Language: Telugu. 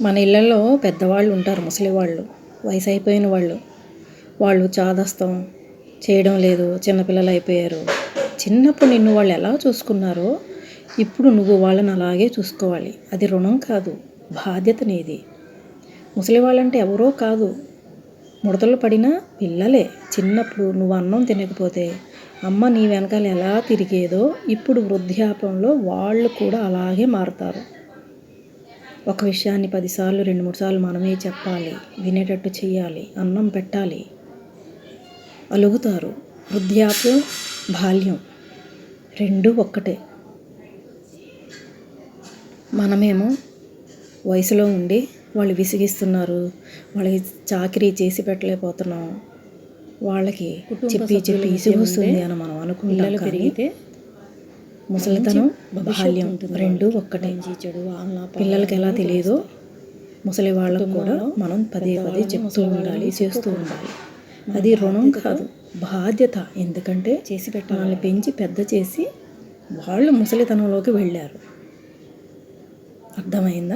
మన ఇళ్ళల్లో పెద్దవాళ్ళు ఉంటారు, ముసలివాళ్ళు, వయసు అయిపోయిన వాళ్ళు. వాళ్ళు చాదస్తం చేయడం లేదు, చిన్నపిల్లలు అయిపోయారు. చిన్నప్పుడు నిన్ను వాళ్ళు ఎలా చూసుకున్నారో ఇప్పుడు నువ్వు వాళ్ళని అలాగే చూసుకోవాలి. అది రుణం కాదు, బాధ్యత నీది. ముసలి వాళ్ళంటే ఎవరో కాదు, ముడతలు పడిన పిల్లలే. చిన్నప్పుడు నువ్వు అన్నం తినకపోతే అమ్మ నీ వెనకాల ఎలా తిరిగేదో ఇప్పుడు వృద్ధాప్యంలో వాళ్ళు కూడా అలాగే మారుతారు. ఒక విషయాన్ని 10 సార్లు 2-3 సార్లు మనమే చెప్పాలి, వినేటట్టు చెయ్యాలి, అన్నం పెట్టాలి. అలుగుతారు. వృద్ధాప్యం, బాల్యం రెండూ ఒక్కటే. మనమేమో వయసులో ఉండి వాళ్ళు విసిగిస్తున్నారు, వాళ్ళకి చాకరీ చేసి పెట్టలేకపోతున్నాం, వాళ్ళకి చెప్పి విసుగు వస్తుంది అని మనం అనుకుంటాం. పెరిగితే ముసలితనం, బాల్యం రెండూ ఒక్కటే. పిల్లలకి ఎలా తెలియదో ముసలి వాళ్ళకు కూడా మనం పదే పదే చెప్తూ ఉండాలి, చేస్తూ ఉండాలి. అది రుణం కాదు, బాధ్యత. ఎందుకంటే వాళ్ళని పెంచి పెద్ద చేసి వాళ్ళు ముసలితనంలోకి వెళ్ళారు. అర్థమైందా?